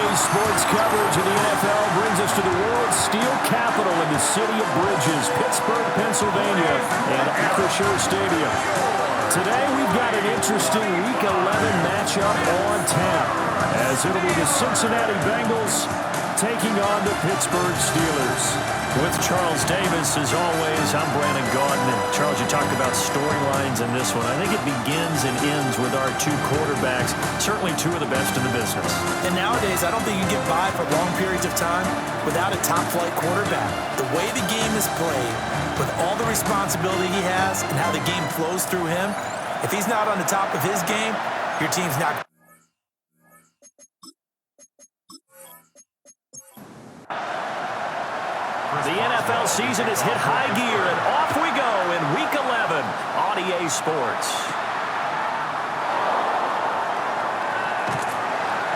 Daily sports coverage of the NFL brings us to the world's steel capital in the city of bridges, Pittsburgh, Pennsylvania, and Acrisure Stadium. Today we've got an interesting Week 11 matchup on tap, as it'll be the Cincinnati Bengals taking on the Pittsburgh Steelers. With Charles Davis, as always, I'm Brandon Gaudin. And Charles, you talked about storylines in this one. I think it begins and ends with our two quarterbacks, certainly two of the best in the business. And nowadays, I don't think you can get by for long periods of time without a top-flight quarterback. The way the game is played, with all the responsibility he has and how the game flows through him, if he's not on the top of his game, your team's not. The NFL season has hit high gear, and off we go in Week 11 on EA Sports.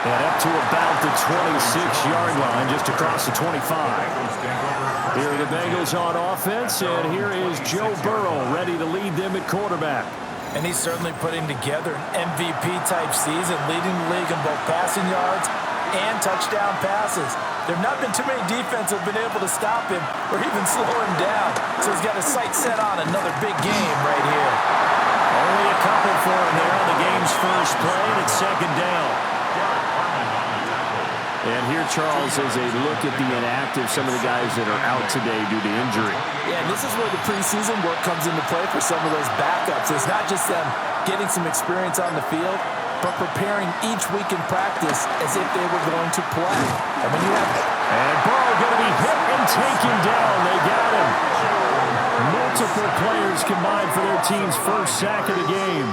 And up to about the 26-yard line, just across the 25. Here are the Bengals on offense, and here is Joe Burrow ready to lead them at quarterback. And he's certainly putting together an MVP-type season, leading the league in both passing yards and touchdown passes. There have not been too many defenses that have been able to stop him or even slow him down. So he's got his sights set on another big game right here. Only a couple for him there on the game's first play, and it's second down. And here, Charles, is a look at the inactive, some of the guys that are out today due to injury. Yeah, and this is where the preseason work comes into play for some of those backups. It's not just them getting some experience on the field, but preparing each week in practice as if they were going to play. And when you have... And Burrow going to be hit and taken down. They got him. Multiple players combined for their team's first sack of the game.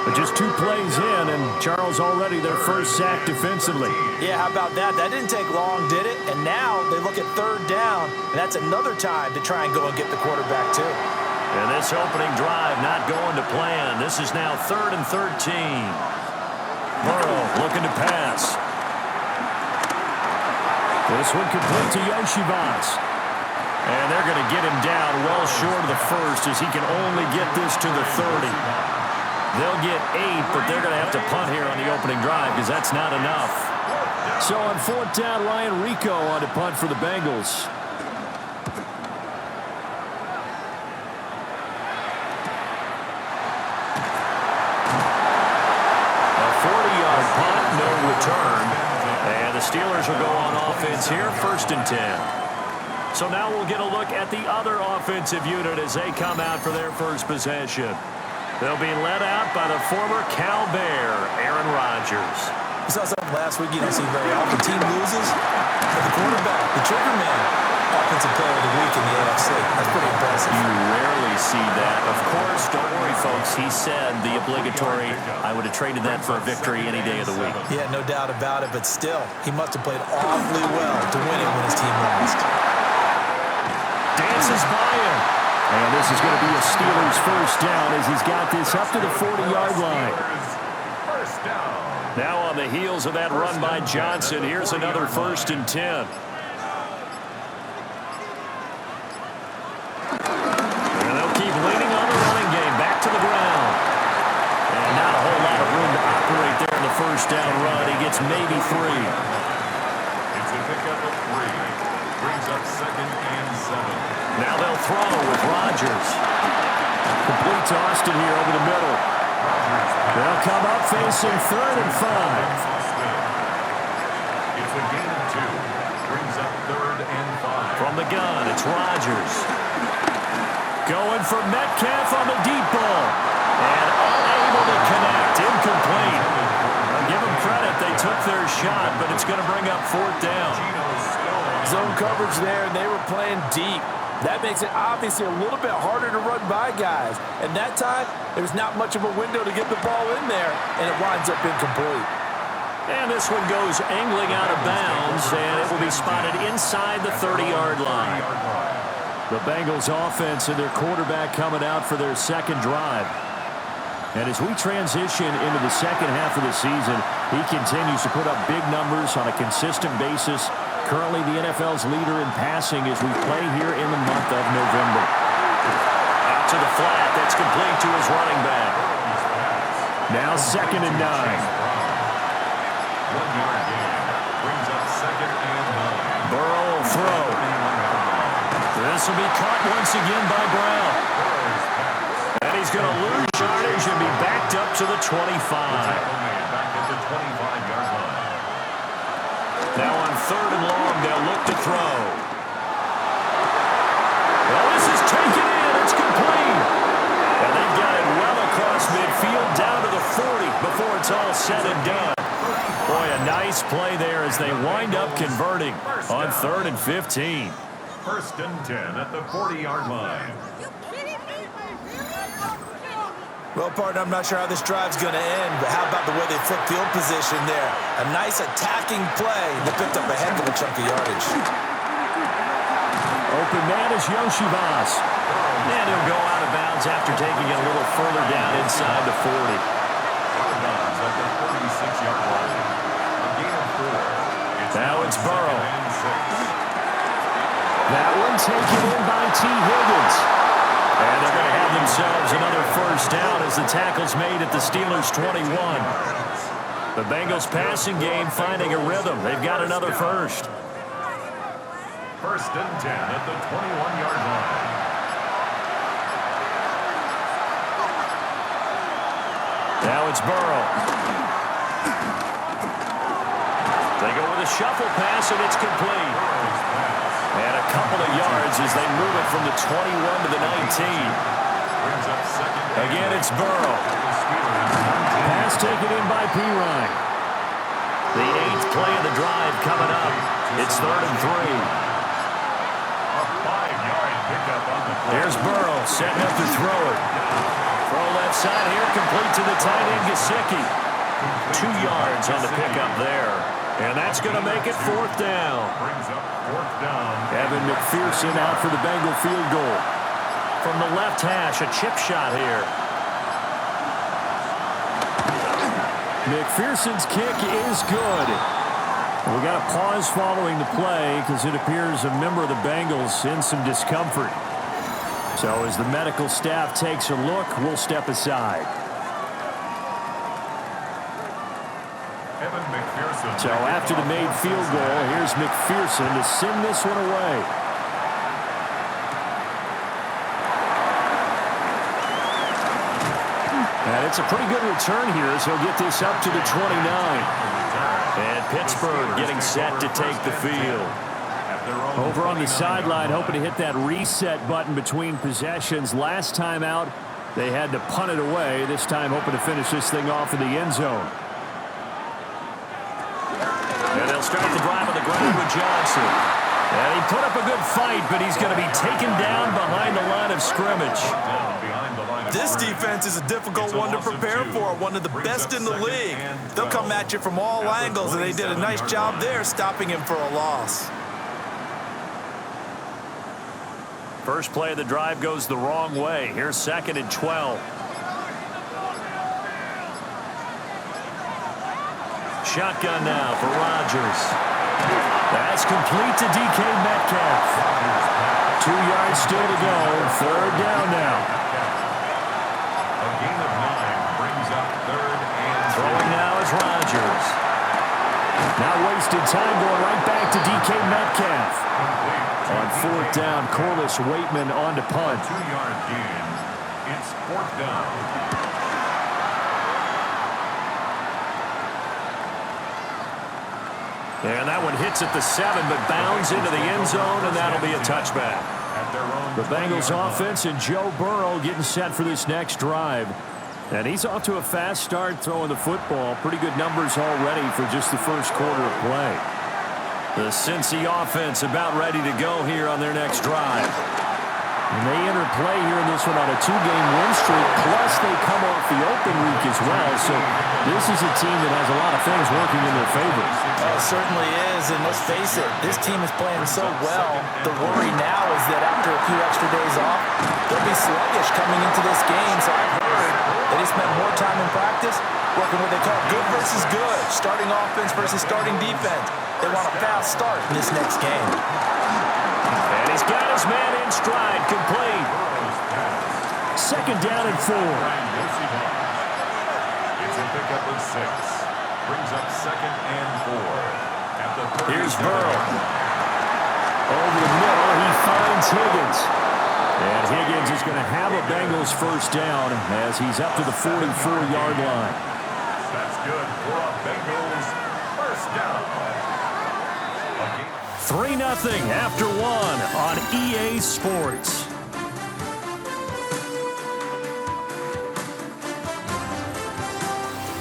But just 2 plays in, and Charles already their first sack defensively. Yeah, how about that? That didn't take long, did it? And now they look at third down, and that's another time to try and go and get the quarterback too. And this opening drive not going to plan. This is now 3rd and 13. Burrow looking to pass. This one complete to Yoshivas. And they're going to get him down well short of the first, as he can only get this to the 30. They'll get 8, but they're going to have to punt here on the opening drive because that's not enough. So on 4th down, Ryan Rico on to punt for the Bengals. A 40-yard punt, no return. And the Steelers will go on offense here, 1st and 10. So now we'll get a look at the other offensive unit as they come out for their first possession. They'll be led out by the former Cal Bear, Aaron Rodgers. We saw something last week you don't see very often. The team loses, but the quarterback, the trigger man, offensive player of the week in the AFC. That's pretty impressive. You rarely see that. Of course, don't worry, folks. He said the obligatory, I would have traded that for a victory any day of the week. Yeah, no doubt about it, but still, he must have played awfully well to win it when his team lost. Dances by him. And this is going to be a Steelers first down as he's got this up to the 40-yard line. Now on the heels of that run by Johnson, here's another 1st and 10. And they'll keep leaning on the running game. Back to the ground. And not a whole lot of room to operate there in the first down run. He gets maybe 3. It's a pickup of 3. Brings up 2nd and 7. Now they'll throw with Rodgers. Complete to Austin here over the middle. They'll come up facing 3rd and 5. It's a gain of 2. Brings up 3rd and 5. From the gun, it's Rodgers. Going for Metcalf on the deep ball. And unable to connect. Incomplete. I'll give them credit. They took their shot, but it's going to bring up 4th down. Zone coverage there, and they were playing deep. That makes it obviously a little bit harder to run by guys. And that time, there's not much of a window to get the ball in there, and it winds up incomplete. And this one goes angling out of bounds, and it will be spotted inside the 30-yard line. The Bengals offense and their quarterback coming out for their second drive. And as we transition into the second half of the season, he continues to put up big numbers on a consistent basis. Currently the NFL's leader in passing as we play here in the month of November. Out to the flat. That's complete to his running back. Now 2nd and 9. Brings up second and 9. Burrow will throw. This will be caught once again by Brown. And he's going to lose yardage and be backed up to the 25. Back at the 25-yard line. Now on 3rd and long, they'll look to throw. Well, this is taken in. It's complete. And they've got it well across midfield down to the 40 before it's all said and done. Boy, a nice play there as they wind up converting on 3rd and 15. 1st and 10 at the 40-yard line. Well, partner, I'm not sure how this drive's going to end, but how about the way they flipped field position there? A nice attacking play that picked up a heck of a chunk of yardage. Open man is Yoshivas. And he'll go out of bounds after taking it a little further down inside the 40. At the 46-yard line. A gain of 4. Now it's Burrow. That one taken in by T. Higgins. And they're going to have themselves another 1st down as the tackle's made at the Steelers' 21. The Bengals passing game finding a rhythm. They've got another 1st. 1st and 10 at the 21-yard line. Now it's Burrow. They go with a shuffle pass, and it's complete. And a couple of yards as they move it from the 21 to the 19. Again, it's Burrow. Pass taken in by Pirine. The 8th play of the drive coming up. It's 3rd and 3. A 5-yard pickup on the play. Here's Burrow setting up to throw it. Throw left side here, complete to the tight end, Gesicki. 2 yards on the pickup there. And that's going to make it 4th down. Brings up 4th down. Evan McPherson out for the Bengal field goal. From the left hash, a chip shot here. McPherson's kick is good. We got a pause following the play because it appears a member of the Bengals in some discomfort. So as the medical staff takes a look, we'll step aside. Evan McPherson. So after the made field goal, here's McPherson to send this one away. And it's a pretty good return here as he'll get this up to the 29. And Pittsburgh getting set to take the field. Over on the sideline, hoping to hit that reset button between possessions. Last time out, they had to punt it away. This time hoping to finish this thing off in the end zone. And they'll start the drive on the ground with Johnson. And he put up a good fight, but he's going to be taken down behind the line of scrimmage. This defense is a difficult one to prepare for, one of the best in the league. They'll come at you from all angles, and they did a nice job there stopping him for a loss. First play of the drive goes the wrong way. Here's 2nd and 12. Shotgun now for Rodgers. That's complete to DK Metcalf. 2 yards still to go. 3rd down now. A gain of 9 brings up 3rd and 3. Throwing now is Rodgers. Now wasted time going right back to DK Metcalf. On 4th down, Corliss Waitman on to punt. 2-yard gain. It's 4th down. And that one hits at the 7, but bounds into the end zone, and that'll be a touchback. The Bengals offense and Joe Burrow getting set for this next drive. And he's off to a fast start throwing the football. Pretty good numbers already for just the first quarter of play. The Cincy offense about ready to go here on their next drive. And they enter play here in this one on a 2-game win streak, plus they come off the open week as well. So this is a team that has a lot of things working in their favor. It certainly is, and let's face it, this team is playing so well. The worry now is that after a few extra days off, they'll be sluggish coming into this game. So I've heard that he spent more time in practice working what they call good versus good, starting offense versus starting defense. They want a fast start in this next game. And he's got his man in stride, complete. 2nd down and 4. It's a pickup of 6. Brings up 2nd and 4. Here's Burrow. Over the middle, he finds Higgins. And Higgins is going to have a Bengals first down as he's up to the 44-yard line. That's good for a Bengals first down. 3-0 after 1 on EA Sports.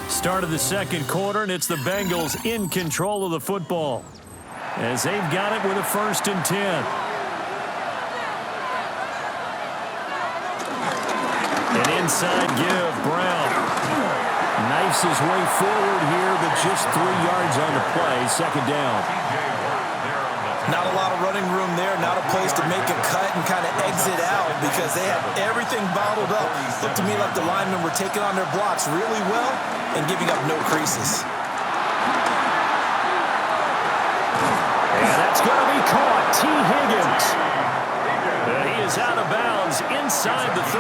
Start of the second quarter, and it's the Bengals in control of the football as they've got it with a 1st and 10. An inside give, Brown knifes his way forward here, but just 3 yards on the play, 2nd down. Not a lot of running room there, not a place to make a cut and kind of exit out because they have everything bottled up. Looked to me like the linemen were taking on their blocks really well and giving up no creases. And that's going to be caught. T. Higgins. And he is out of bounds inside the 35.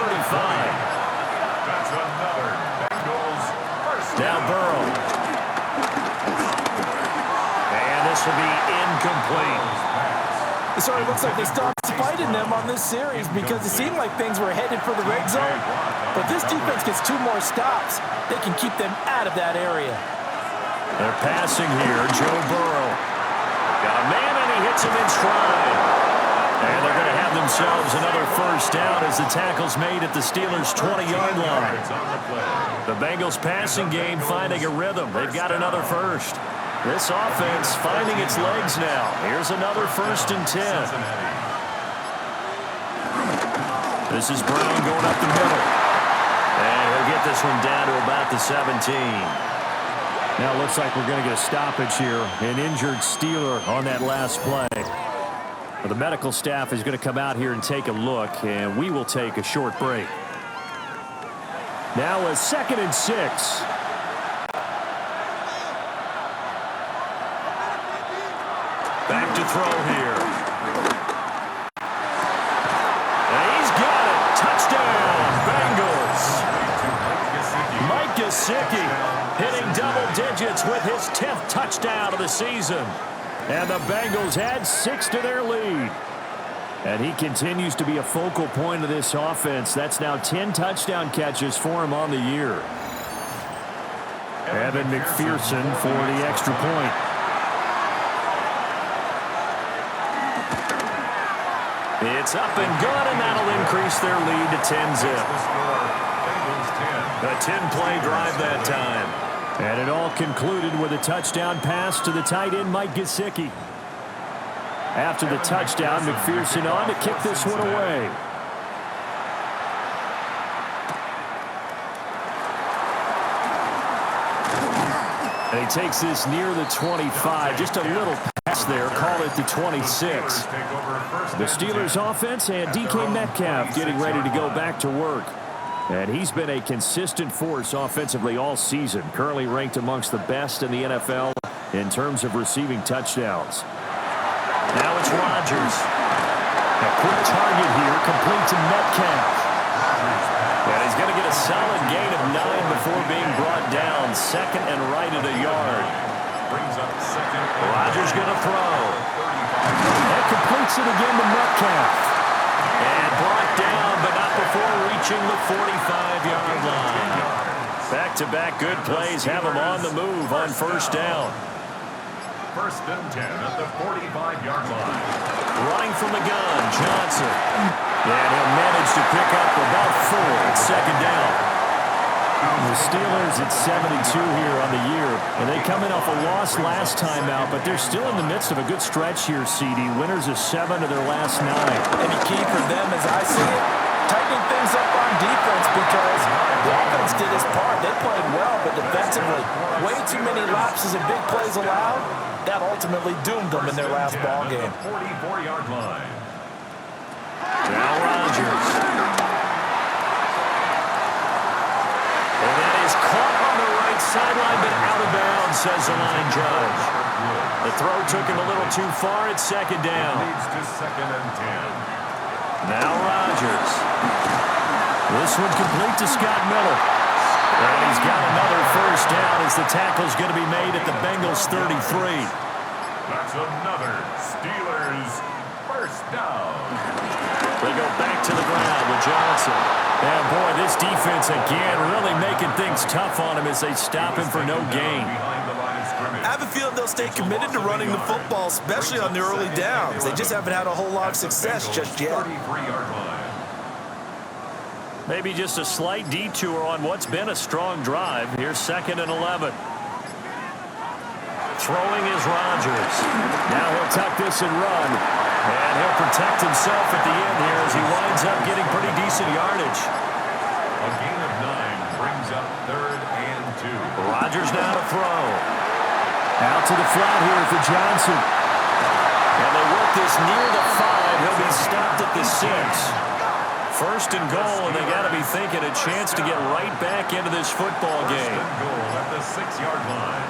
That's another Bengals first down. Now Burrow. And this will be incomplete. It sort of looks like they stopped fighting them on this series because it seemed like things were headed for the red zone. But this defense gets 2 more stops. They can keep them out of that area. They're passing here. Joe Burrow. Got a man, and he hits him in stride. And they're going to have themselves another first down as the tackle's made at the Steelers' 20-yard line. The Bengals passing game finding a rhythm. They've got another first. This offense finding its legs now. Here's another 1st and 10. This is Brown going up the middle. And he'll get this one down to about the 17. Now it looks like we're going to get a stoppage here. An injured Steeler on that last play. The medical staff is going to come out here and take a look, and we will take a short break. Now a 2nd and 6. Back to throw here. And he's got it. Touchdown, Bengals. Mike Gesicki hitting double digits with his 10th touchdown of the season. And the Bengals add 6 to their lead. And he continues to be a focal point of this offense. That's now 10 touchdown catches for him on the year. Evan McPherson for the extra point. It's up and good, and that'll increase their lead to 10-zip. A 10-play drive that time. And it all concluded with a touchdown pass to the tight end, Mike Gesicki. After the touchdown, McPherson on to kick this one away. And he takes this near the 25. Just a little pass there. Call it the 26. The Steelers offense and DK Metcalf getting ready to go back to work. And he's been a consistent force offensively all season. Currently ranked amongst the best in the NFL in terms of receiving touchdowns. Now it's Rodgers. A quick target here, complete to Metcalf. And he's going to get a solid gain of 9 before being brought down. 2nd and right at a yard. Rodgers going to throw. And completes it again to Metcalf. And brought down, but not before reaching the 45-yard line. Back-to-back good plays have him on the move on first down. 1st and 10 at the 45-yard line. Running from the gun, Johnson. And he'll manage to pick up about 4 at 2nd down. The Steelers at 72 here on the year. And they come in off a loss last time out, but they're still in the midst of a good stretch here, CD. Winners of 7 of their last 9. And the key for them, as I see it, tightening things up on defense because the offense did its part. They played well, but defensively, way too many lapses and big plays allowed. That ultimately doomed them in their last ball game. 44-yard line. Now Rodgers. And that is caught on the right sideline, but out of bounds, says the line judge. The throw took him a little too far at 2nd down. Leads to 2nd and 10. Now Rodgers. This one complete to Scott Miller. And he's got another first down as the tackle's going to be made at the Bengals 33. That's another Steelers first down. They go back to the ground with Johnson. And, boy, this defense again really making things tough on him as they stop him for no gain. I have a feeling they'll stay committed to running the football, especially on the early downs. They just haven't had a whole lot of success just yet. Maybe just a slight detour on what's been a strong drive. Here's 2nd and 11. Throwing is Rodgers. Now he'll tuck this and run. And he'll protect himself at the end here as he winds up getting pretty decent yardage. A gain of 9 brings up 3rd and 2. Rodgers now to throw. Out to the flat here for Johnson. And they work this near the 5. He'll be stopped at the 6. 1st and goal, and they got to be thinking a chance to get right back into this football game. 1st and goal at the 6-yard line.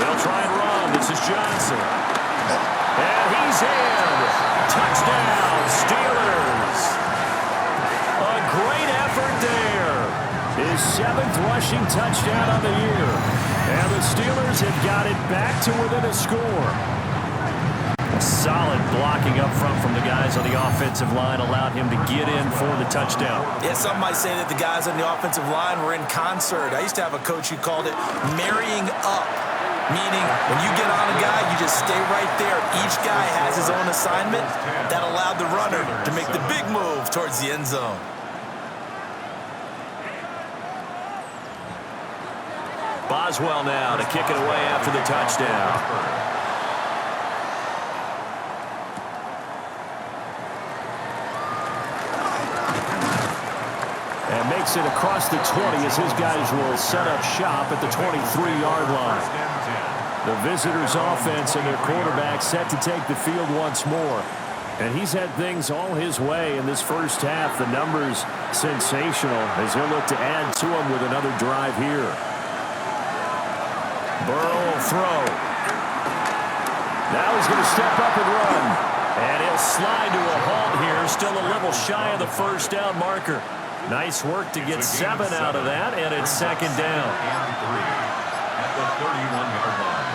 They'll try and run. This is Johnson. And he's in. Touchdown, Steelers. A great effort there. His 7th rushing touchdown on the year. And the Steelers have got it back to within a score. Solid blocking up front from the guys on the offensive line allowed him to get in for the touchdown. Yeah, some might say that the guys on the offensive line were in concert. I used to have a coach who called it marrying up, meaning when you get on a guy, you just stay right there. Each guy has his own assignment that allowed the runner to make the big move towards the end zone. Boswell now to kick it away after the touchdown. And makes it across the 20 as his guys will set up shop at the 23-yard line. The visitors' offense and their quarterback set to take the field once more. And he's had things all his way in this first half. The numbers sensational as he'll look to add to them with another drive here. Burrow will throw. Now he's going to step up and run. And he'll slide to a halt here, still a little shy of the first down marker. Nice work to get 7 out of that, and it's 2nd down. And 3 at the 31-yard line.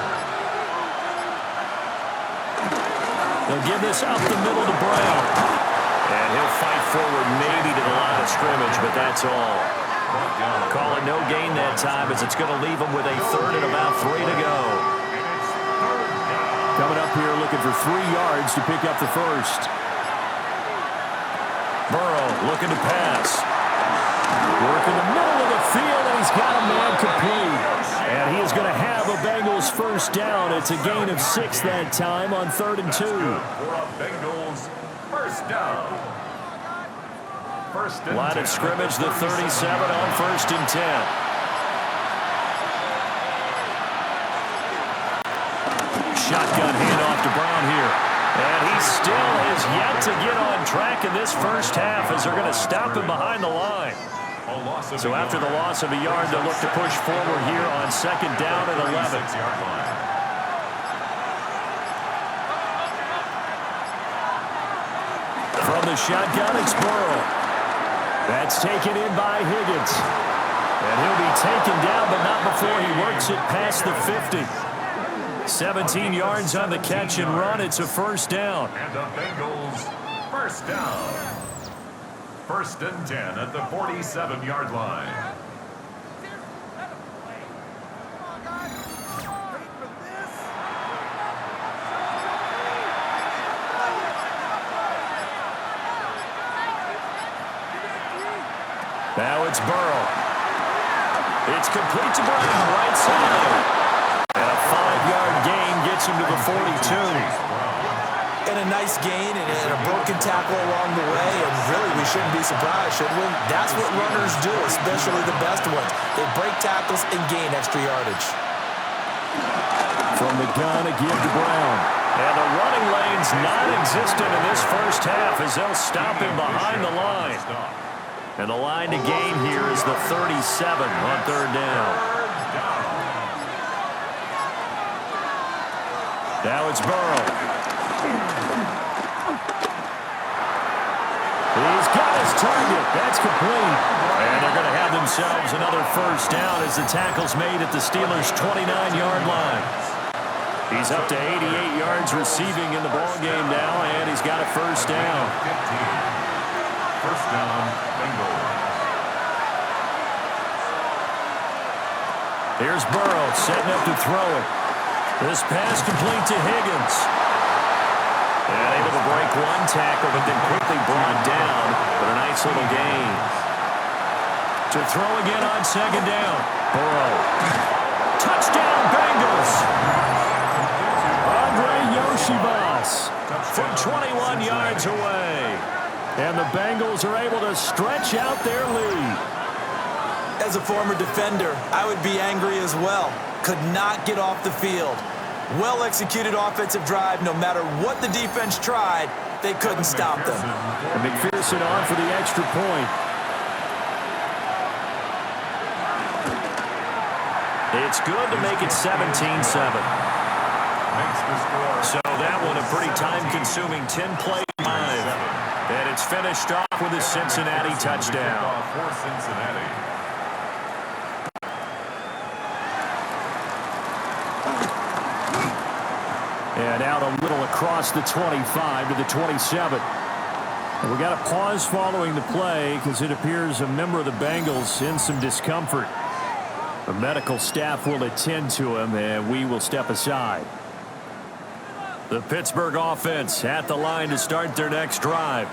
They'll give this up the middle to Brown. And he'll fight forward maybe to the line of scrimmage, but that's all. Call it no gain that time as it's going to leave him with a 3rd and about 3 to go. Coming up here looking for 3 yards to pick up the first. Burrow looking to pass. Work in the middle of the field, and he's got a man complete. And he is going to have a Bengals first down. It's a gain of 6 that time on 3rd and 2. For a Bengals first down. First and Line 10 of scrimmage, the 37 on 1st and 10. Shotgun handoff to Brown here. And he still is yet to get on track in this first half as they're going to stop him behind the line. So after the loss of a yard, they'll look to push forward here on 2nd down and 11. From the shotgun, it's Burrow. That's taken in by Higgins. And he'll be taken down, but not before he works it past the 50. 17 yards on the catch and run. It's a first down. And the Bengals first down. 1st and 10 at the 47-yard line. Now it's Burrow. It's complete to Brown, right side. And a 5-yard gain gets him to the 42. And a nice gain and a broken tackle along the way, and really we shouldn't be surprised, should we? That's what runners do, especially the best ones. They break tackles and gain extra yardage. From the gun, a give to Brown. And the running lane's non-existent in this first half as they'll stop him behind the line. And the line to gain here is the 37 on 3rd down. Now it's Burrow. He's got his target. That's complete. And they're going to have themselves another first down as the tackle's made at the Steelers' 29-yard line. He's up to 88 yards receiving in the ballgame now, and he's got a first down. 15. First down, Bengals. Here's Burrow setting up to throw it. This pass complete to Higgins. And able to break one tackle, but then quickly brought down for a nice little gain. To throw again on second down. Burrow. Touchdown, Bengals. Andre Yoshibas from 21 yards away. And the Bengals are able to stretch out their lead. As a former defender, I would be angry as well. Could not get off the field. Well-executed offensive drive. No matter what the defense tried, they couldn't stop them. And McPherson on for the extra point. It's good to make it 17-7. So that one a pretty time-consuming 10-play drive. And it's finished off with a Cincinnati touchdown. For Cincinnati. And out a little across the 25 to the 27. And we got a pause following the play because it appears a member of the Bengals in some discomfort. The medical staff will attend to him, and we will step aside. The Pittsburgh offense at the line to start their next drive.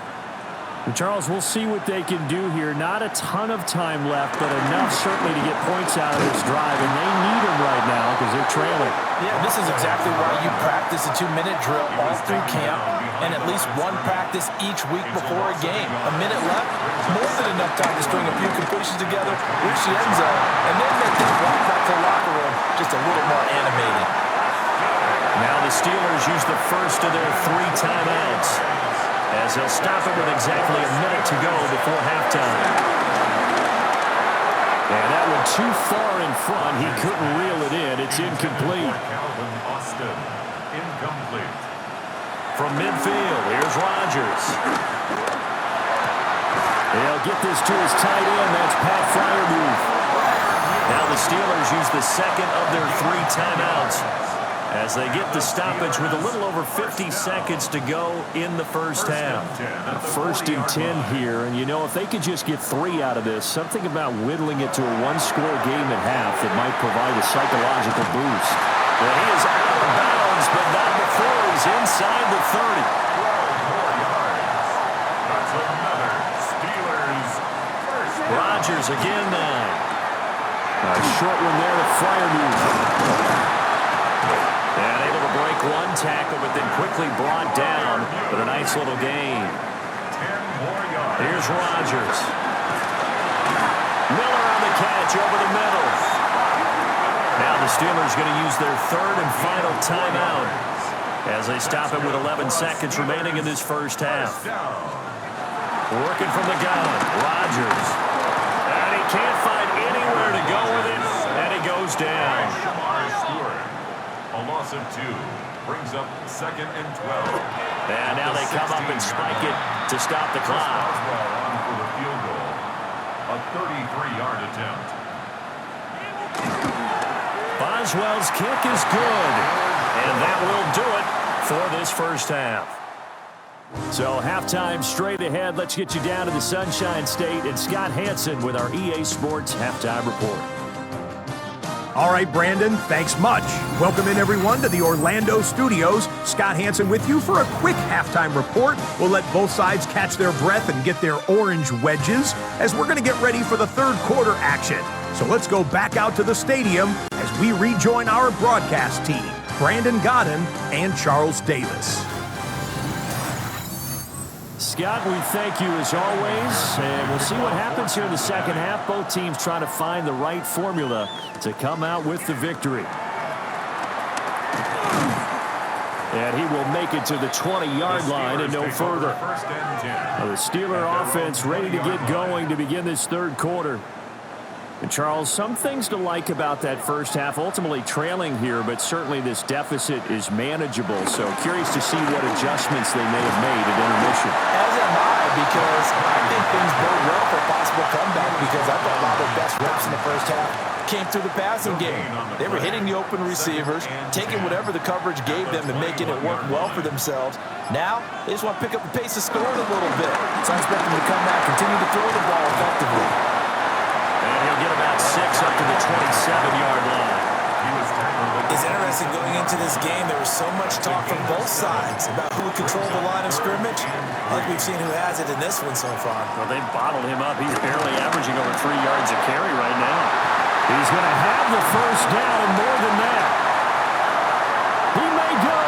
And Charles, we'll see what they can do here. Not a ton of time left, but enough certainly to get points out of this drive, and they need them right now because they're trailing. Yeah, this is exactly why you practice a 2-minute drill all through camp and at least one practice each week before a game. A minute left, more than enough time to string a few completions together, reach the end zone, and then make that walk back to the locker room just a little more animated. Now the Steelers use the first of their 3 timeouts as they'll stop it with exactly a minute to go before halftime. And that one too far in front. He couldn't reel it in. It's incomplete. Calvin Austin, incomplete. From midfield, here's Rodgers. They'll get this to his tight end. That's Pat Freiermuth. Now the Steelers use the second of their 3 timeouts as they get the stoppage with a little over 50 seconds to go in the first half. First and 10 here, and you know, if they could just get 3 out of this, something about whittling it to a 1-score game at half that might provide a psychological boost. Well, he is out of bounds, but not before he's inside the 30. 12 more yards. That's another Steelers first down. Rodgers again now. A short one there to Freiermuth. And able to break one tackle, but then quickly brought down. But a nice little gain. 10 more yards. Here's Rodgers. Miller on the catch over the middle. Now the Steelers going to use their 3rd and final timeout as they stop it with 11 seconds remaining in this first half. Working from the gun, Rodgers. And he can't find anywhere to go with it, and he goes down. A loss of 2 brings up 2nd and 12. And now they come up and spike it to stop the clock. Boswell on for the field goal. A 33-yard attempt. Boswell's kick is good. And that will do it for this first half. So halftime straight ahead. Let's get you down to the Sunshine State and Scott Hansen with our EA Sports Halftime Report. All right, Brandon, thanks much. Welcome in, everyone, to the Orlando studios. Scott Hansen with you for a quick halftime report. We'll let both sides catch their breath and get their orange wedges as we're going to get ready for the 3rd quarter action. So let's go back out to the stadium as we rejoin our broadcast team, Brandon Godden and Charles Davis. Scott, we thank you as always, and we'll see what happens here in the second half. Both teams trying to find the right formula to come out with the victory. And he will make it to the 20-yard line and no further. Now the Steeler offense ready to get going to begin this 3rd quarter. And Charles, some things to like about that first half, ultimately trailing here, but certainly this deficit is manageable. So curious to see what adjustments they may have made at intermission. As am I, because I think things bode well for a possible comeback, because I thought a lot of their best reps in the first half came through the passing game. They were hitting the open receivers, taking whatever the coverage gave them and making it work well for themselves. Now, they just want to pick up the pace of scoring a little bit. So I expect them to come back, continue to throw the ball effectively. And he'll get about 6 up to the 27-yard line. It's interesting going into this game. There was so much talk from both sides about who would control the line of scrimmage. I think we've seen who has it in this one so far. Well, they've bottled him up. He's barely averaging over 3 yards a carry right now. He's going to have the first down and more than that. He may go.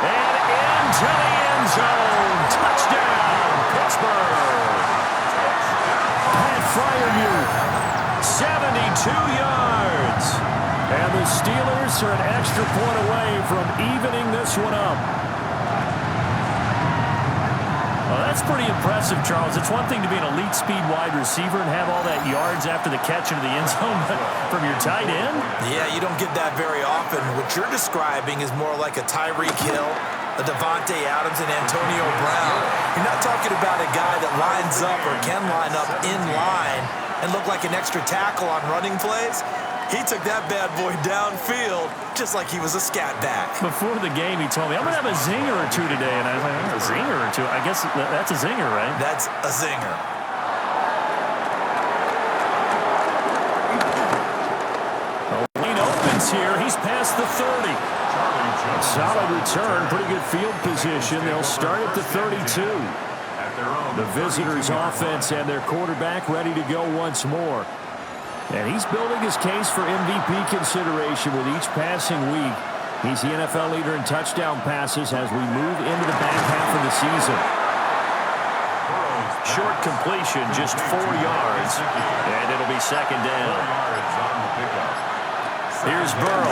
And into the end zone. Touchdown, Pittsburgh. Pat Freiermuth, 72 yards. And the Steelers are an extra point away from evening this one up. Well, that's pretty impressive, Charles. It's one thing to be an elite speed wide receiver and have all that yards after the catch into the end zone, but from your tight end? Yeah, you don't get that very often. What you're describing is more like a Tyreek Hill, a Devontae Adams, and Antonio Brown. You're not talking about a guy that lines up or can line up in line and look like an extra tackle on running plays. He took that bad boy downfield just like he was a scat back. Before the game, he told me, I'm going to have a zinger or two today. And I was like, a zinger or two? I guess that's a zinger, right? That's a zinger. Lane opens here. He's past the 30. Solid return. Pretty good field position. They'll start at the 32. The visitors' offense and their quarterback ready to go once more. And he's building his case for MVP consideration with each passing week. He's the NFL leader in touchdown passes as we move into the back half of the season. Short completion, just 4 yards, and it'll be second down. Here's Burrow.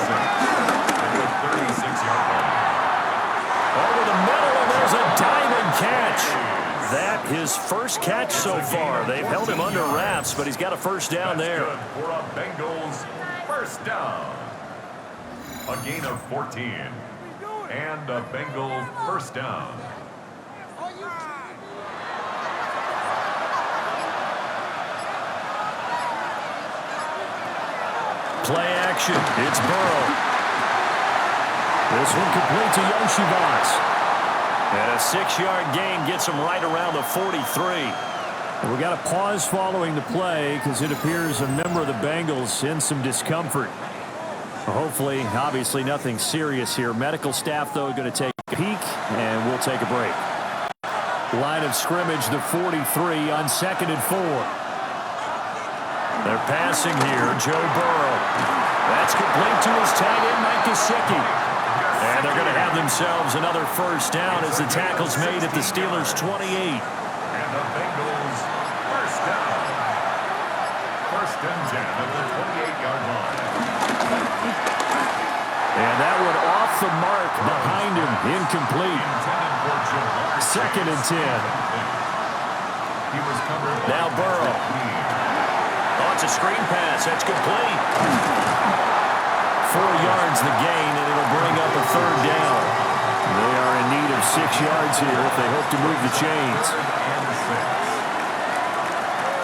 Over the middle, and there's a diving catch. That his first catch so far. They've held him under wraps, but he's got a first down there. For a Bengals first down. A gain of 14. And a Bengal first down. Play action. It's Burrow. This one complete to Yoshivas. And a 6-yard gain gets him right around the 43. We got a pause following the play because it appears a member of the Bengals in some discomfort. Hopefully, obviously, nothing serious here. Medical staff, though, going to take a peek, and we'll take a break. Line of scrimmage, the 43 on 2nd and 4. They're passing here. Joe Burrow. That's complete to his tight end, Mike Gesicki. And they're going to have themselves another first down as the tackle's made at the Steelers' 28. And the Bengals first down. First and 10 at the 28-yard line. And that one off the mark behind him. Incomplete. Second and 10. Now Burrow. Oh, it's a screen pass. That's complete. 4 yards the gain, and it'll bring up a third down. They are in need of 6 yards here if they hope to move the chains.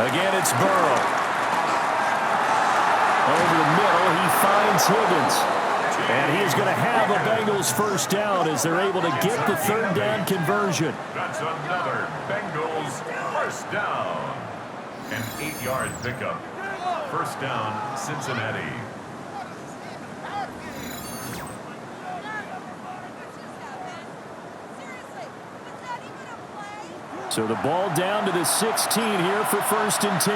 Again, it's Burrow. Over the middle, he finds Higgins. And he is going to have a Bengals first down as they're able to get the third down conversion. That's another Bengals first down. An 8-yard pickup. First down, Cincinnati. So the ball down to the 16 here for first and 10.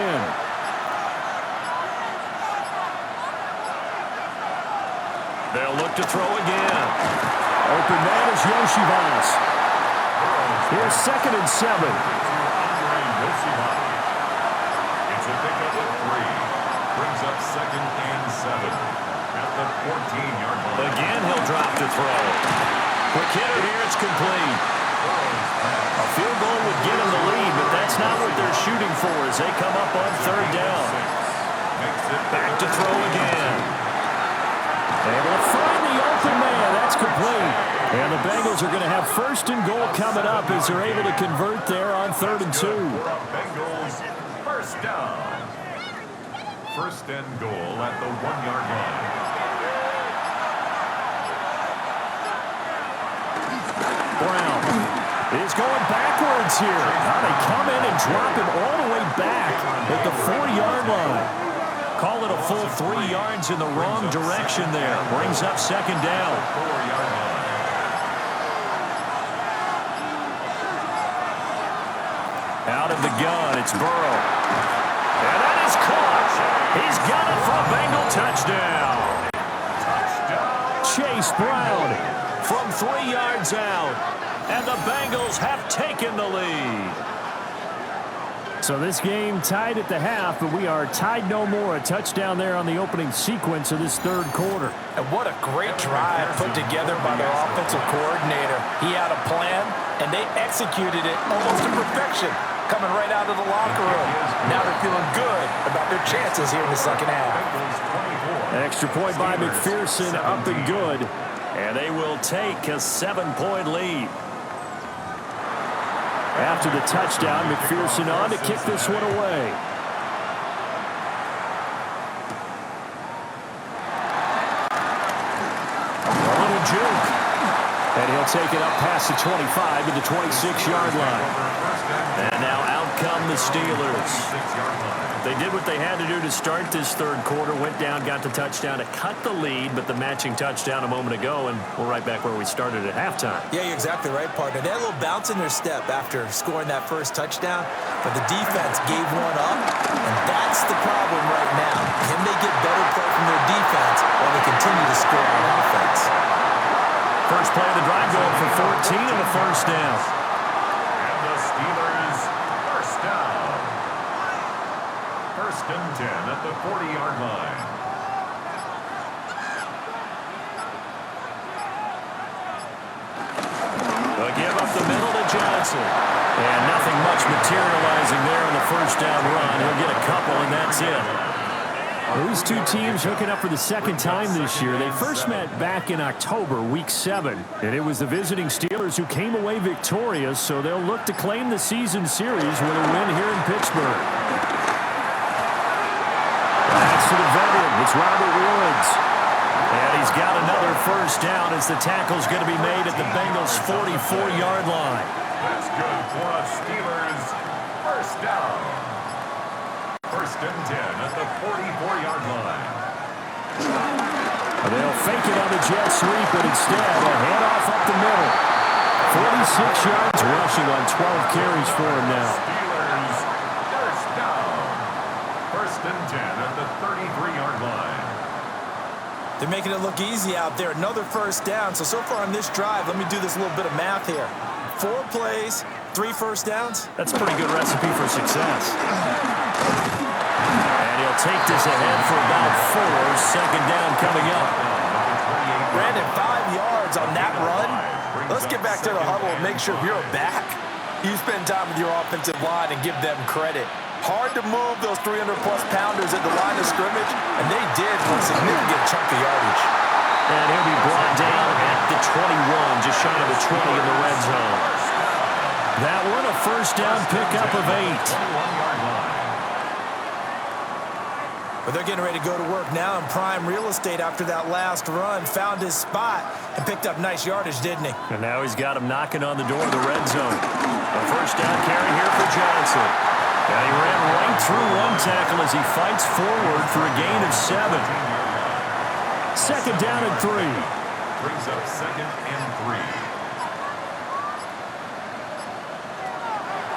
They'll look to throw again. Open man is Yoshivas. Here's second and 7. It's a pickup of 3. Brings up second and 7 at the 14-yard line. Again, he'll drop to throw. Quick hitter here, it's complete. A field goal would get him the lead, but that's not what they're shooting for as they come up on third down. Back to throw again. Able to find the open man. That's complete. And the Bengals are going to have first and goal coming up as they're able to convert there on 3rd and 2. Bengals first down. first and goal at the 1-yard line. Brown is going backwards here. Now they come in and drop him all the way back at the 4-yard line. Call it a full 3 yards in the wrong direction there. Brings up second down. 4-yard line. Out of the gun, it's Burrow. And that is caught. He's got it for a Bengal touchdown. Chase Brown from 3 yards out. And the Bengals have taken the lead. So this game tied at the half, but we are tied no more. A touchdown there on the opening sequence of this third quarter. And what a great drive put together by their offensive coordinator. He had a plan, and they executed it almost to perfection, coming right out of the locker room. Now they're feeling good about their chances here in the second half. Extra point by McPherson, up and good. And they will take a 7-point lead. After the touchdown, McPherson on to kick this one away. A little juke. And he'll take it up past the 25 to the 26-yard line. And now out come the Steelers. They did what they had to do to start this third quarter. Went down, got the touchdown to cut the lead, but the matching touchdown a moment ago, and we're right back where we started at halftime. Yeah, you're exactly right, partner. They had a little bounce in their step after scoring that first touchdown, but the defense gave one up, and that's the problem right now. Can they get better play from their defense while they continue to score on offense? First play of the drive going for 14 and a first down. And the Steelers first down. First and 10 at the 40-yard line. They'll give up the middle to Johnson. And nothing much materializing there on the first down run. He'll get a couple, and that's it. These two teams hooking up for the second time this year. They first met back in October, Week 7. And it was the visiting Steelers who came away victorious, so they'll look to claim the season series with a win here in Pittsburgh. That's to the veteran. It's Robert Woods. And he's got another first down as the tackle's going to be made at the Bengals' 44-yard line. That's good for a Steelers first down. First and 10 at the 44-yard line. They'll fake it on the jet sweep, but instead a handoff up the middle. 46 yards rushing on 12 carries for him now. Steelers first down. First and 10 at the 33-yard line. They're making it look easy out there. Another first down. So far on this drive, let me do this little bit of math here. 4 plays, 3 first downs. That's a pretty good recipe for success. And he'll take this ahead for about 4. Second down coming up. Brandon, 5 yards on that run. Let's get back to the huddle and make sure if you're a back, you spend time with your offensive line and give them credit. Hard to move those 300-plus pounders at the line of scrimmage, and they did for a significant chunk of yardage. And he'll be brought down at the 21, just shy of the 20 in the red zone. That one a first down pickup of 8. But they're getting ready to go to work now in prime real estate after that last run. Found his spot and picked up nice yardage, didn't he? And now he's got him knocking on the door of the red zone. A first down carry here for Johnson. And he ran right through one tackle as he fights forward for a gain of 7. Second down and 3. Brings up second and 3.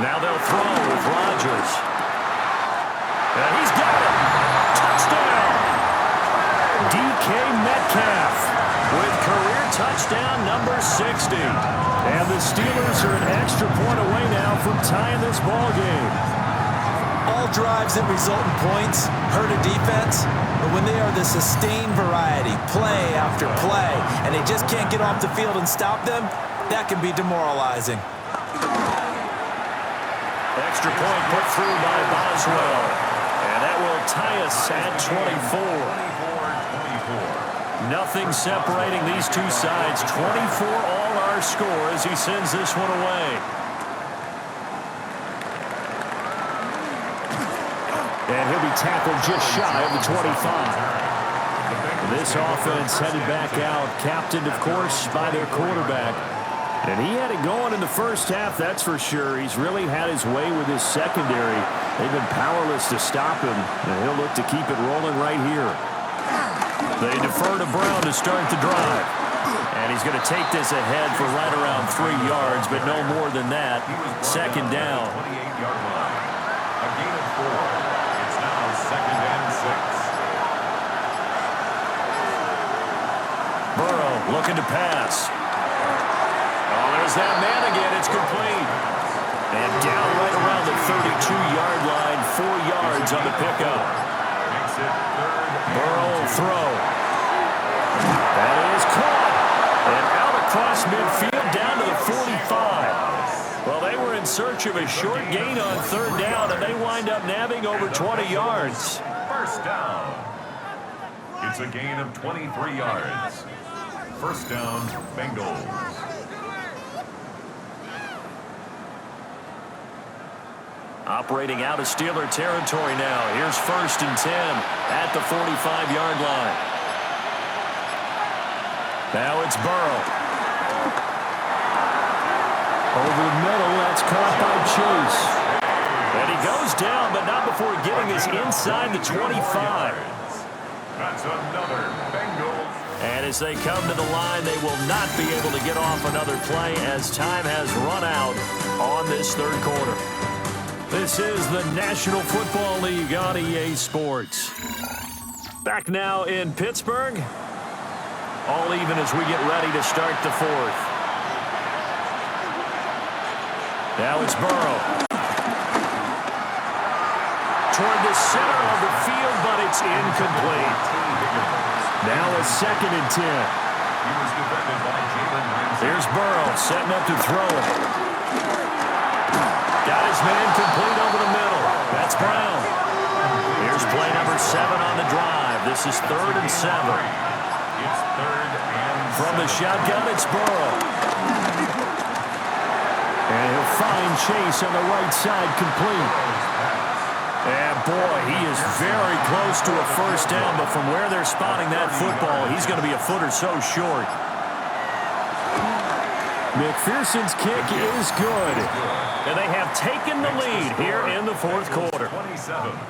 Now they'll throw with Rodgers. And he's got it. Touchdown. DK Metcalf with career touchdown number 60. And the Steelers are an extra point away now from tying this ball game. All drives that result in points hurt a defense, but when they are the sustained variety, play after play, and they just can't get off the field and stop them, that can be demoralizing. Extra point put through by Boswell. And that will tie us at 24. 24-24. Nothing separating these two sides. 24 all our score as he sends this one away. And he'll be tackled just shy of the 25. This offense headed back out, captained, of course, by their quarterback. And he had it going in the first half, that's for sure. He's really had his way with his secondary. They've been powerless to stop him, and he'll look to keep it rolling right here. They defer to Brown to start the drive. And he's going to take this ahead for right around 3 yards, but no more than that. Second down. 28-yard line. A gain of 4. It's now second and 6. Burrow looking to pass. Oh, there's that man again. It's complete. And down right around the 32-yard line, 4 yards on the pickup. Makes it third. Burrow throw. That is caught. And out across midfield down to the 45. Well, they were in search of a short gain on third down, and they wind up nabbing over 20 yards. First down. It's a gain of 23 yards. First down, Bengals. Operating out of Steeler territory now. Here's 1st and 10 at the 45-yard line. Now it's Burrow. Over the middle, that's caught by Chase. And he goes down, but not before getting us inside the 25. That's another Bengals. And as they come to the line, they will not be able to get off another play as time has run out on this third quarter. This is the National Football League on EA Sports. Back now in Pittsburgh. All even as we get ready to start the fourth. Now it's Burrow. Toward the center of the field, but it's incomplete. Now a 2nd and 10. Here's Burrow setting up to throw it. Got his man complete over the middle. That's Brown. Here's play number 7 on the drive. This is 3rd and 7. It's 3rd and 7. From the shotgun, it's Burrow. And he'll find Chase on the right side complete. And boy, he is very close to a first down, but from where they're spotting that football, he's going to be a foot or so short. McPherson's kick is good. And they have taken the lead here in the fourth quarter.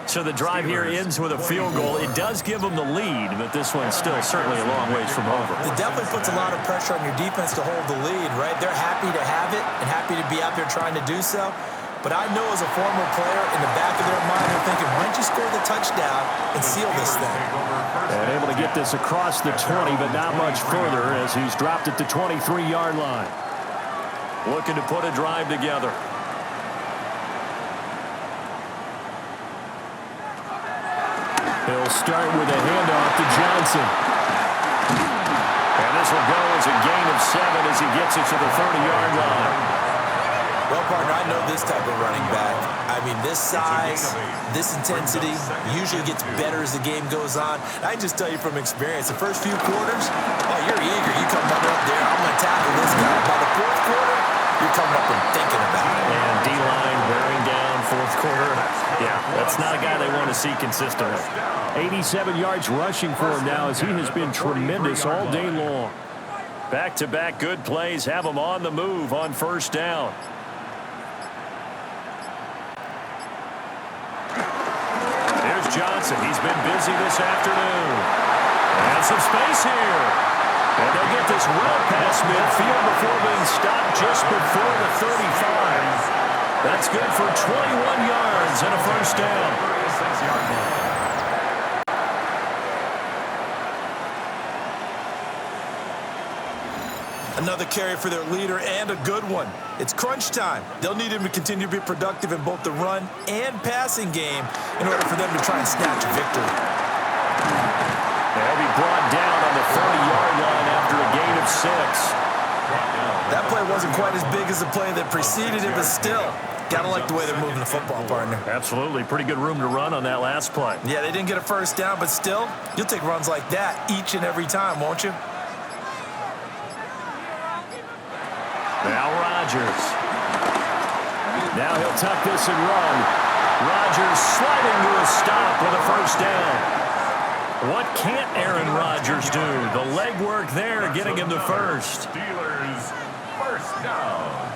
So the drive here ends with a field goal. It does give them the lead, but this one's still certainly a long ways from over. It definitely puts a lot of pressure on your defense to hold the lead, right? They're happy to have it and happy to be out there trying to do so. But I know as a former player, in the back of their mind, they're thinking, why don't you score the touchdown and seal this thing? And able to get this across the 20, but not much further as he's dropped at the 23-yard line. Looking to put a drive together. He'll start with a handoff to Johnson. And this will go as a gain of 7 as he gets it to the 30-yard line. Well, partner, I know this type of running back. I mean, this size, this intensity usually gets better as the game goes on. I can just tell you from experience, the first few quarters, oh, you're eager. You come running up there, I'm going to tackle this guy. By the fourth quarter, you're coming up and thinking about it. And D-line wearing down fourth quarter. Yeah, that's not a guy they want to see consistently. 87 yards rushing for him now as he has been tremendous all day long. Back-to-back good plays have him on the move on first down. Johnson, he's been busy this afternoon. And some space here. And they'll get this well past midfield before being stopped just before the 35. That's good for 21 yards and a first down. Another carry for their leader and a good one. It's crunch time. They'll need him to continue to be productive in both the run and passing game in order for them to try and snatch a victory. They'll be brought down on the 30-yard line after a gain of 6. That play wasn't quite as big as the play that preceded it, but still, gotta like the way they're moving the football, partner. Absolutely. Pretty good room to run on that last play. Yeah, they didn't get a first down, but still, you'll take runs like that each and every time, won't you? Now Rodgers. Now he'll tuck this and run. Rodgers sliding to a stop with a first down. What can't Aaron Rodgers do? The legwork there getting him to first. Steelers first down.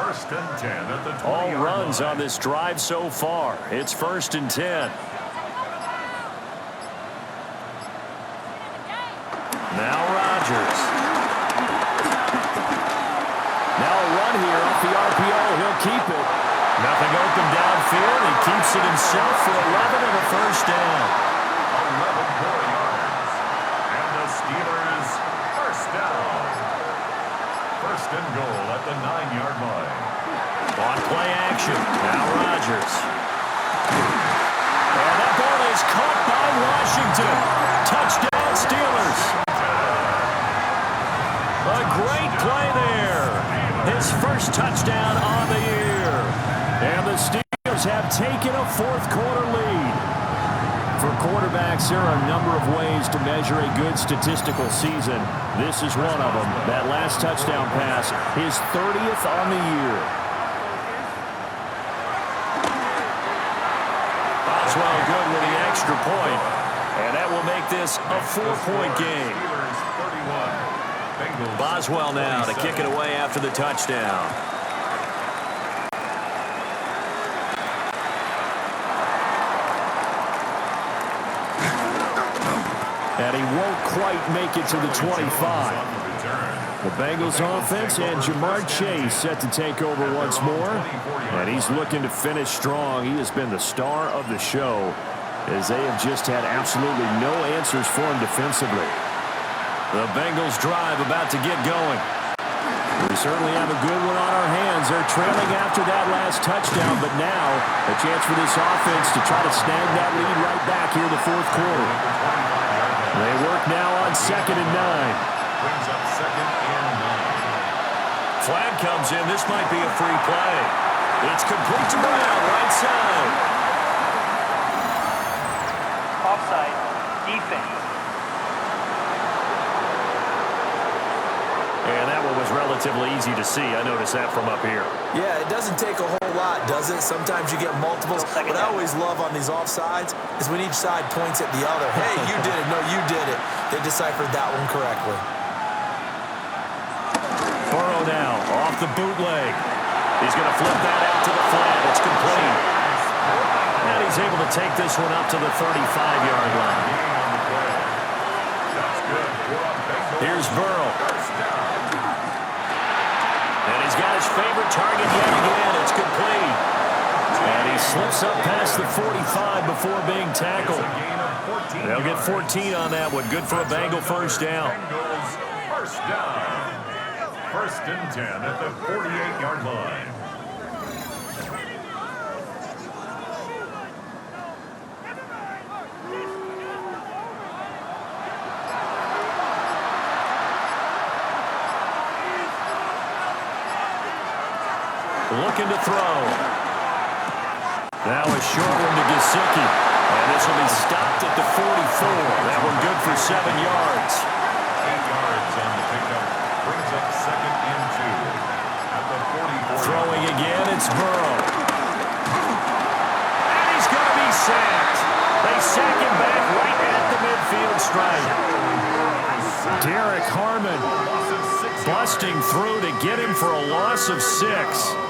First and 10 at the 20-yard line. All runs on this drive so far. It's first and 10. Now Rodgers. Now a run here off the RPO. He'll keep it. Nothing open downfield. He keeps it himself for 11 and a first down. 11 more yards. And the Steelers first down. First and goal at the 9-yard line. On play action. Now Rodgers. And that ball is caught by Washington. Touchdown Steelers. A great play there. His first touchdown on the year. And the Steelers have taken a fourth-quarter lead. For quarterbacks, there are a number of ways to measure a good statistical season. This is one of them. That last touchdown pass, his 30th on the year. Boswell good with the extra point. And that will make this a 4-point game. Boswell now to kick it away after the touchdown. And he won't quite make it to the 25. The Bengals offense and Jamar Chase set to take over once more. And he's looking to finish strong. He has been the star of the show as they have just had absolutely no answers for him defensively. The Bengals drive about to get going. We certainly have a good one on our hands. They're trailing after that last touchdown, but now a chance for this offense to try to snag that lead right back here in the fourth quarter. They work now on 2nd and 9. Brings up 2nd and 9. Flag comes in. This might be a free play. It's complete to Brown, right side. Offside. Defense. And that one was relatively easy to see. I noticed that from up here. Yeah, it doesn't take a whole lot, does it? Sometimes you get multiples. What I always love on these offsides is when each side points at the other. Hey, you did it. No, you did it. They deciphered that one correctly. Burrow now off the bootleg. He's going to flip that out to the flat. It's complete. And he's able to take this one up to the 35-yard line. Here's Burrow. And he's got his favorite target yet again. It's complete. And he slips up past the 45 before being tackled. They'll get 14 on that one. Good for a Bengal first down. First down. First and 10 at the 48-yard line. Looking to throw. Now a short one to Gesicki. And this will be stopped at the 44. That one good for 7 yards. 8 yards on the pickup. Brings up 2nd and 2. At the 44. Throwing again, it's Burrow. And he's going to be sacked. They sack him back right at the midfield stripe. Derek Harmon busting through to get him for a loss of 6.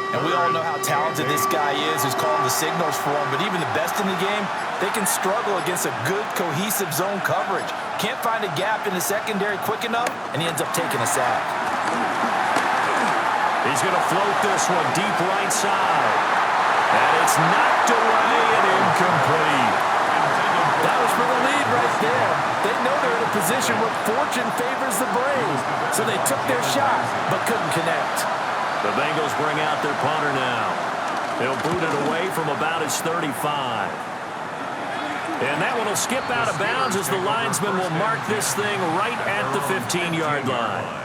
And we all know how talented this guy is who's calling the signals for him. But even the best in the game, they can struggle against a good, cohesive zone coverage. Can't find a gap in the secondary quick enough, and he ends up taking a sack. He's going to float this one deep right side. And it's knocked away and incomplete. That was for the lead right there. They know they're in a position where fortune favors the brave. So they took their shot, but couldn't connect. The Bengals bring out their punter now. He'll boot it away from about his 35. And that one will skip out of bounds as the linesman will mark this thing right at the 15-yard line.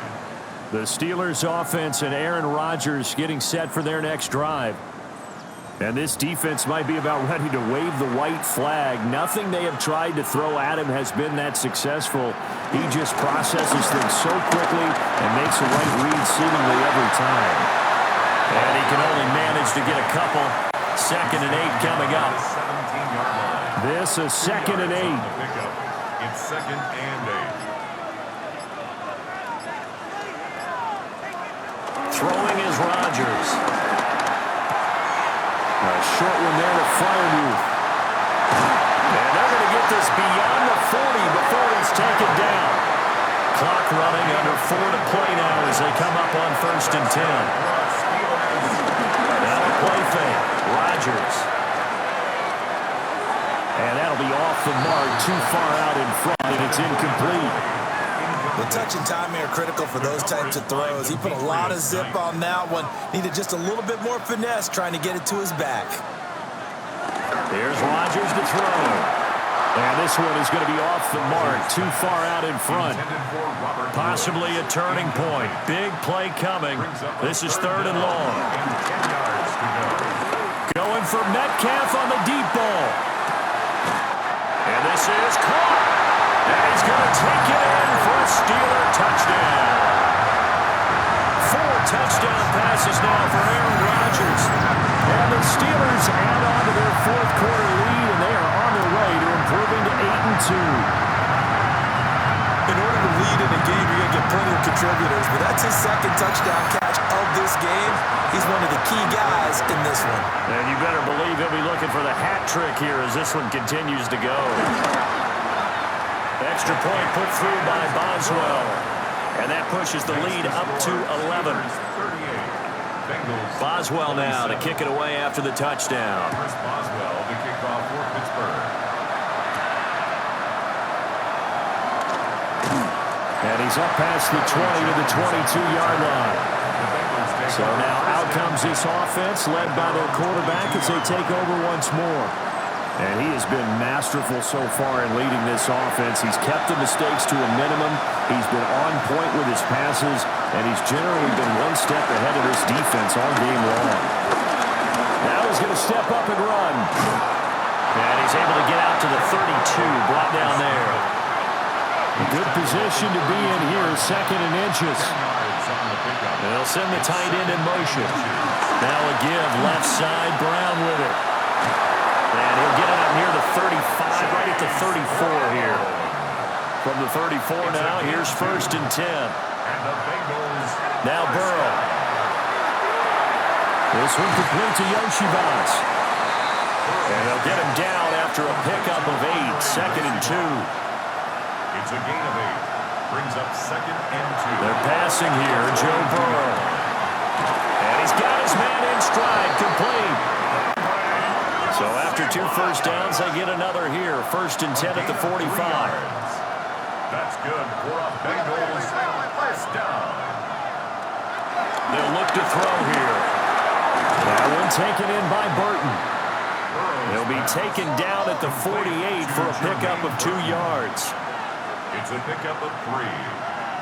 The Steelers offense and Aaron Rodgers getting set for their next drive. And this defense might be about ready to wave the white flag. Nothing they have tried to throw at him has been that successful. He just processes things so quickly and makes a right read seemingly every time. And he can only manage to get a couple. 2nd and 8 coming up. 17-yard line. This is 2nd and 8. It's 2nd and 8. Throwing is Rodgers. A short one there to Fryermuth. And they're going to get this beyond the 40 before he's taken down. Clock running, under 4 to play now as they come up on 1st and 10. Now a play fake. Rodgers. And that'll be off the mark, too far out in front, and it's incomplete. The touch and time are critical for those types of throws. He put a lot of zip on that one. Needed just a little bit more finesse trying to get it to his back. There's Rodgers to throw. And this one is going to be off the mark, too far out in front. Possibly a turning point. Big play coming. This is 3rd and long. Going for Metcalf on the deep ball. And this is caught. And he's going to take it in for a Steeler touchdown. 4 touchdown passes now for Aaron Rodgers. And the Steelers add on to their 4th quarter lead, and they are on their way to improving to 8-2. In order to lead in a game, you're going to get plenty of contributors, but that's his 2nd touchdown catch of this game. He's one of the key guys in this one. And you better believe he'll be looking for the hat trick here as this one continues to go. Extra point put through by Boswell. And that pushes the lead up to 11. Boswell now to kick it away after the touchdown. Chris Boswell to kick off for Pittsburgh. And he's up past the 20 to the 22-yard line. So now out comes this offense led by their quarterback as they take over once more. And he has been masterful so far in leading this offense. He's kept the mistakes to a minimum. He's been on point with his passes, and he's generally been one step ahead of this defense all game long. Now he's going to step up and run. And he's able to get out to the 32, brought down there. A good position to be in here, 2nd and inches. They'll send the tight end in motion. Now a give, left side, Brown with it. And he'll get it up near the 35, right at the 34 here. From the 34 now, here's 1st and 10. Now Burrow. This one complete to Yoshibas. And they'll get him down after a pickup of 8, 2nd and 2. It's a gain of 8. Brings up 2nd and 2. They're passing here, Joe Burrow. And he's got his man in stride, complete. So after 2 first downs, they get another here. 1st and 10 at the 45. That's good for a Bengals first down. They'll look to throw here. That one taken in by Burton. He'll be taken down at the 48 for a pickup of 2 yards. It's a pickup of 3.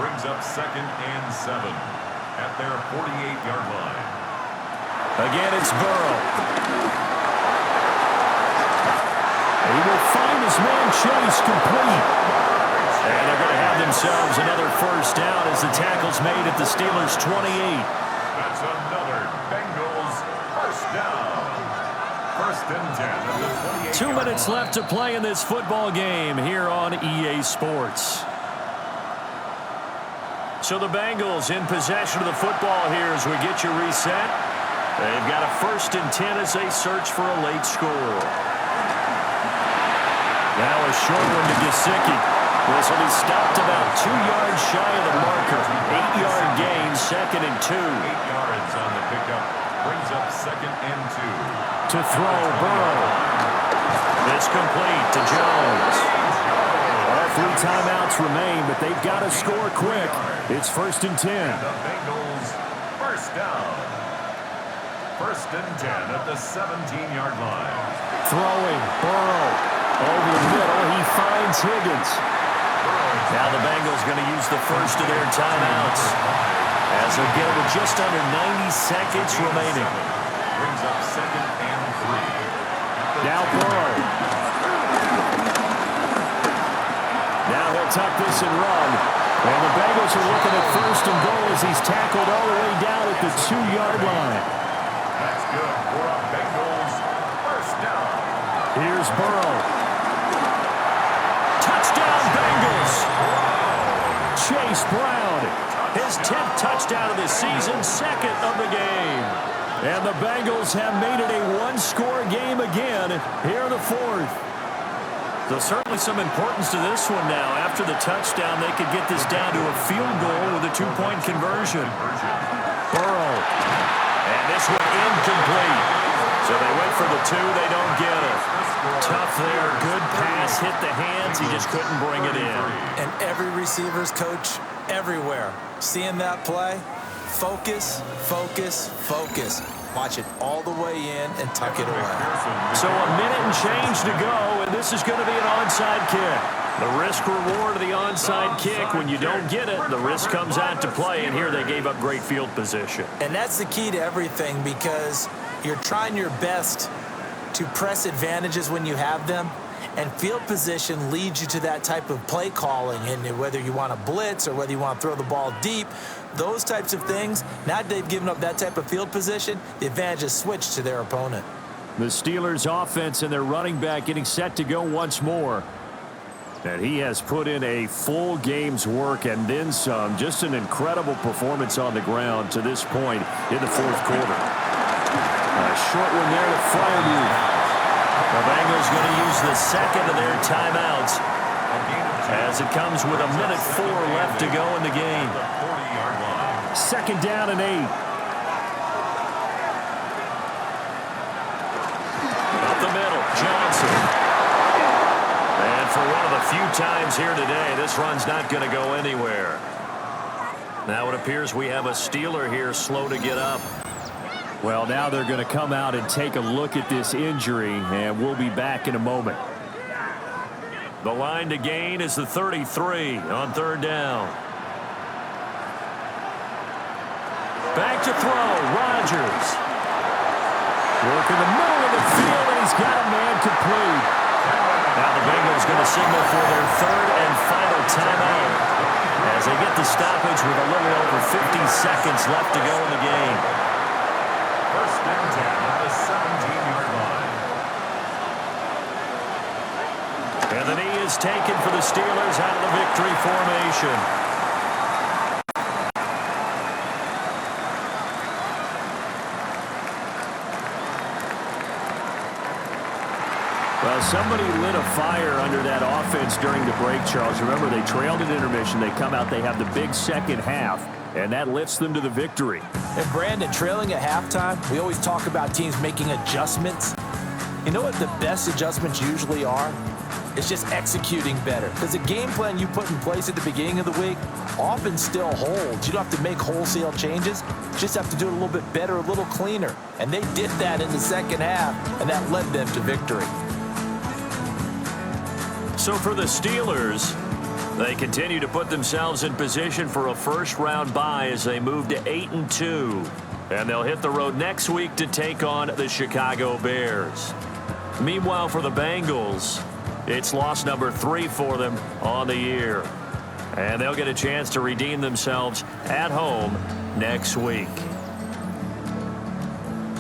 Brings up 2nd and 7 at their 48-yard line. Again, it's Burrow. He will find his man Chase complete. And they're going to have themselves another first down as the tackle's made at the Steelers' 28. That's another Bengals first down. 1st and 10 at the 28. 2 minutes left to play in this football game here on EA Sports. So the Bengals in possession of the football here as we get you reset. They've got a 1st and 10 as they search for a late score. Now a short one to Gesicki. This will be stopped about 2 yards shy of the marker. 8-yard gain, 2nd and 2. 8 yards on the pickup. Brings up 2nd and 2. To throw, Burrow. It's complete to Jones. All 3 timeouts remain, but they've got to score quick. It's 1st and 10. The Bengals first down. 1st and 10 at the 17-yard line. Throwing, Burrow. Over the middle, he finds Higgins. Now the Bengals going to use the first of their timeouts as they'll get it with just under 90 seconds remaining. Brings up 2nd and 3. Now Burrow. Now he'll tuck this and run. And the Bengals are looking at 1st and goal as he's tackled all the way down at the 2-yard line. That's good for a Bengals Here's Burrow. Touchdown, Bengals. Chase Brown, his 10th touchdown of the season, second of the game. And the Bengals have made it a one-score game again here in the fourth. So certainly some importance to this one now. After the touchdown, they could get this down to a field goal with a two-point conversion. Burrow. And this one incomplete. So they went for the two. They don't get it. Tough there. Good pass. Hit the hands. He just couldn't bring it in. And every receiver's coach everywhere. Seeing that play, focus, focus, focus. Watch it all the way in and tuck it away. So a minute and change to go, and this is going to be an onside kick. The risk-reward of the onside kick, when you don't get it, the risk comes out to play, and here they gave up great field position. And that's the key to everything, because you're trying your best to press advantages when you have them, and field position leads you to that type of play calling, and whether you want to blitz or whether you want to throw the ball deep, those types of things. Now they've given up that type of field position, the advantage is switched to their opponent. The Steelers offense and their running back getting set to go once more. And he has put in a full game's work and then some. Just an incredible performance on the ground to this point in the fourth quarter. A short one there to Freiermuth. The Bengals going to use the second of their timeouts as it comes with 1:04 left to go in the game. Second down and 8. Up the middle, Johnson. And for one of the few times here today, this run's not going to go anywhere. Now it appears we have a Steeler here slow to get up. Well, now they're going to come out and take a look at this injury, and we'll be back in a moment. The line to gain is the 33 on third down. Back to throw, Rodgers. Work in the middle of the field, and he's got a man complete. Now the Bengals going to signal for their third and final timeout as they get the stoppage with a little over 50 seconds left to go in the game. First and 10 at the 17-yard line. And the knee is taken for the Steelers out of the victory formation. Well, somebody lit a fire under that offense during the break, Charles. Remember, they trailed at intermission. They come out, they have the big second half, and that lifts them to the victory. And Brandon, trailing at halftime, we always talk about teams making adjustments. You know what the best adjustments usually are? It's just executing better. Because the game plan you put in place at the beginning of the week often still holds. You don't have to make wholesale changes. You just have to do it a little bit better, a little cleaner. And they did that in the second half, and that led them to victory. So for the Steelers, they continue to put themselves in position for a first-round bye as they move to 8-2. And they'll hit the road next week to take on the Chicago Bears. Meanwhile, for the Bengals, it's loss number 3 for them on the year. And they'll get a chance to redeem themselves at home next week.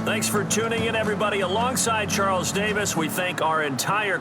Thanks for tuning in, everybody. Alongside Charles Davis, we thank our entire